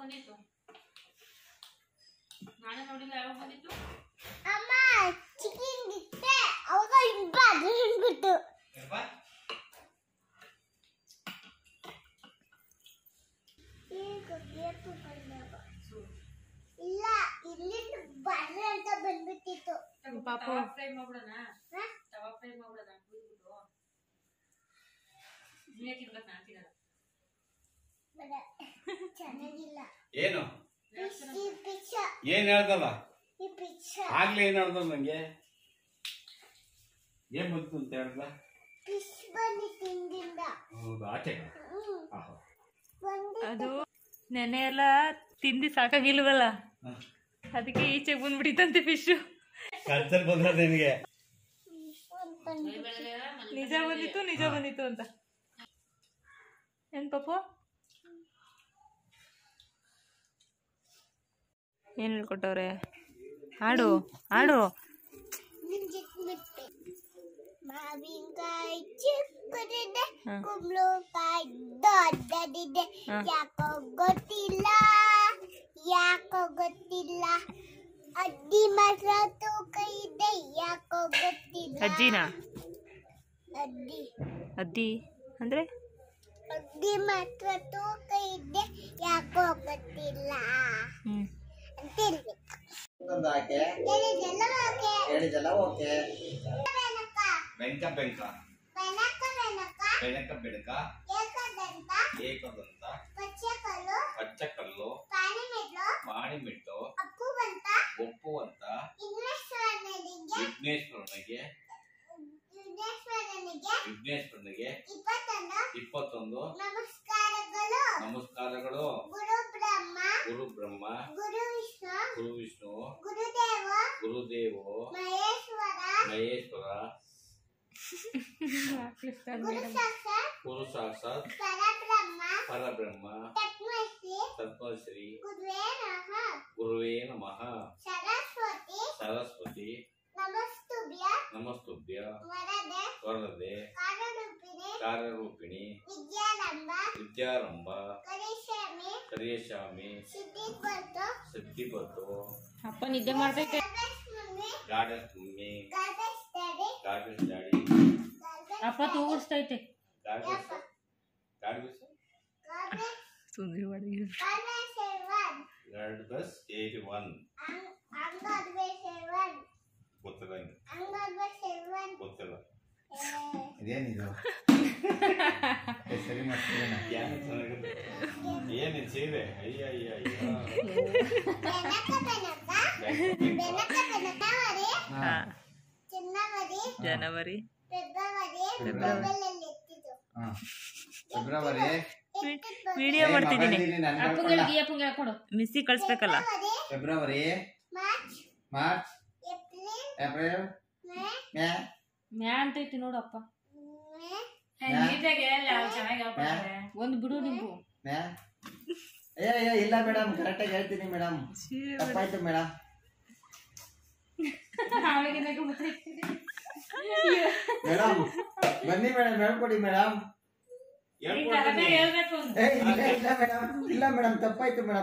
ಬಂದಿತ್ತು ನಾನೇ ನೋಡಿಲ್ಲ ಯಾವಾಗ ಬಂದಿತ್ತು ಅಮ್ಮ ಚಿಕನ್ ಇತ್ತೆ ಅವಾಗ ಇಬ್ಬ ಬಿಟ್ಟು ಇಲ್ಲ ಇಲ್ಲಿಂದ ಬರ್ರೆ ಅಂತ ಬಂದ್ಬಿಟ್ಟಿತ್ತು ಪಾಪು ಫ್ರೈ ಮಾಡ್ಬಿಡೋಣ ತವಾ ಫ್ರೈ ಮಾಡ್ಬಿಡೋಣ ಕುಯ್ಬಿಟ್ಟು ನೀನೇ ತಿನ್ಬೇಕು ನಾನು ತಿನ್ನಲ್ಲ ಚೆನ್ನಾಗಿಲ್ಲ ಏನು ಏನ್ ಹೇಳ್ದಲ್ಲ ಆಗ್ಲೇ ಏನ್ ಹೇಳ್ದ ನಂಗೆ ಏನ್ ಬಂತು ಅಂತ ಹೇಳ್ದ ಫಿಶ್ ಬಂದಿತ್ತು ಹಿಂದಿಂದ ಹೌದು ಆಚೆ ಅದು ನೆನೆ ಎಲ್ಲ ತಿಂದು ಸಾಕಾಗಿಲ್ವಲ್ಲ ಅದಕ್ಕೆ ಈಚೆಗೆ ಬಂದ್ಬಿಟ್ಟಿತ್ತಂತೆ ಫಿಶ್ ಕಲ್ಚರ್ ಬಂದ ನಿನಗೆ ನಿಜ ಬಂದಿತ್ತು ಅಂತ ಏನ್ ಪಾಪು ಏನ್ ಹೇಳ್ಕೊಟ್ಟವ್ರೆ ಹಾಡು ಮಾವಿನಕಾಯಿ ಚಿಕ್ಕದಿದೆ ಕುಂಬಳಕಾಯಿ ದೊಡ್ಡದಿದೆ ಯಾಕೋ ಗೊತ್ತಿಲ್ಲ ಅಡ್ಡಿ ಮಾತ್ರ ತೂಕ ಇದೆ ಯಾಕೋ ಗೊತ್ತಿಲ್ಲ ಅಜ್ಜಿನಾ ಅಡ್ಡಿ ಅಂದ್ರೆ ಅಡ್ಡಿ ಮಾತ್ರ ತೂಕ ಇದೆ ಯಾಕೋ ಗೊತ್ತಿಲ್ಲ ಅಂತ ಹೇಳಿದಲ್ಲ ಓಕೆ ಬೆಂಕ ಏಕದಂತ ಪಚ್ಚಕಲ್ಲು ಮಾಣಿಮೆಟ್ಟು ಒಪ್ಪುವಂತ ವಿಘ್ನೇಶ್ವರನಿಗೆ 21 ನಮಸ್ಕಾರಗಳು ಗುರು ಬ್ರಹ್ಮ ಗುರು ವಿಷ್ಣು ಗುರುದೇವೋ ಮಹೇಶ್ವರ ಗುರು ಸಾಕ್ಷಾತ್ ಪರಬ್ರಹ್ಮ ತತ್ವಶ್ರೀ ಗುರುವೇ ನಮಃ ಸರಸ್ವತಿ ನಮಸ್ತುಭ್ಯ ವರದೆ ಕಾರ್ಯರೂಪಿಣಿ ವಿದ್ಯಾರಂಭ ಕರಿಯಶಾಮಿ ಸಿದ್ಧಿಬತ್ತು ಅಪ್ಪ ನಿದ್ದೆ ಮಾಡ್ತೈತೆ ಗಾರ್ಡನ್ ಮಮ್ಮಿ ಗಾರ್ಡನ್ ಡ್ಯಾಡಿ ಅಪ್ಪ ತೂಗಿಸ್ತೈತೆ ಗೊತ್ತಿಲ್ಲ ಇದೇನಿದು ಸರಿ ಏನಿದು ಸೀರೆ ಅಯ್ಯ ಜನವರಿ ಫೆಬ್ರವರಿ ವಿಡಿಯೋ ಮಾಡ್ತಿದ್ದೀನಿ ಕೊಡು ಮಿಸ್ಸಿ ಕಳಿಸ್ಬೇಕಲ್ಲ ಫೆಬ್ರವರಿ ಮಾರ್ಚ್ ಏಪ್ರಿಲ್ ಮ್ಯಾ ಅಂತೈತಿ ನೋಡಪ್ಪ ಒಂದು ಬಿಡು ನೀವು ಇಲ್ಲ ಮೇಡಮ್ ಕರೆಕ್ಟಾಗಿ ಹೇಳ್ತೀನಿ ಮೇಡಮ್ ತಪ್ಪಾಯ್ತು ಮೇಡಮ್ ಮೇಡಮ್ ಬನ್ನಿ ಮೇಡಮ್ ಹೇಳ್ಕೊಡಿ ಮೇಡಮ್ ಇಲ್ಲ ಮೇಡಮ್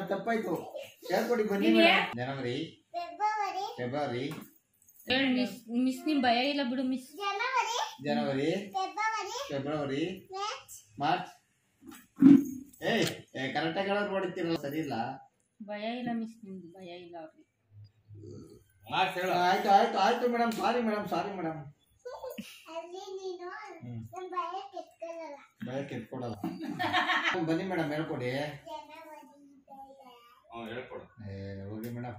ತಪ್ಪಾಯ್ತು ಹೇಳ್ಕೊಡಿ ಬನ್ನಿ ಮೇಡಮ್ ಫೆಬ್ರವರಿ ಮಿಸ್ ನಿಮ್ ಭಯ ಇಲ್ಲ ಬಿಡು ಮಿಸ್ ಜನವರಿ ಫೆಬ್ರವರಿ ಮಾರ್ಚ್ ಕರೆಕ್ಟಾಗಿ ಹೇಳೋದು ನೋಡಿರ್ತೀರಲ್ಲ ಸರಿ ಇಲ್ಲ ಭಯ ಇಲ್ಲ ಮಿಸ್ ನಿಮ್ದು ಭಯ ಇಲ್ಲ ಅವ್ರಿಗೆ ಆಯ್ತು ಮೇಡಮ್ ಸಾರಿ ಮೇಡಮ್ ಭಯ ಕೆತ್ಕೊಡಲ್ಲ ಬನ್ನಿ ಮೇಡಮ್ ಹೇಳ್ಕೊಡಿ ಹೋಗಿ ಮೇಡಮ್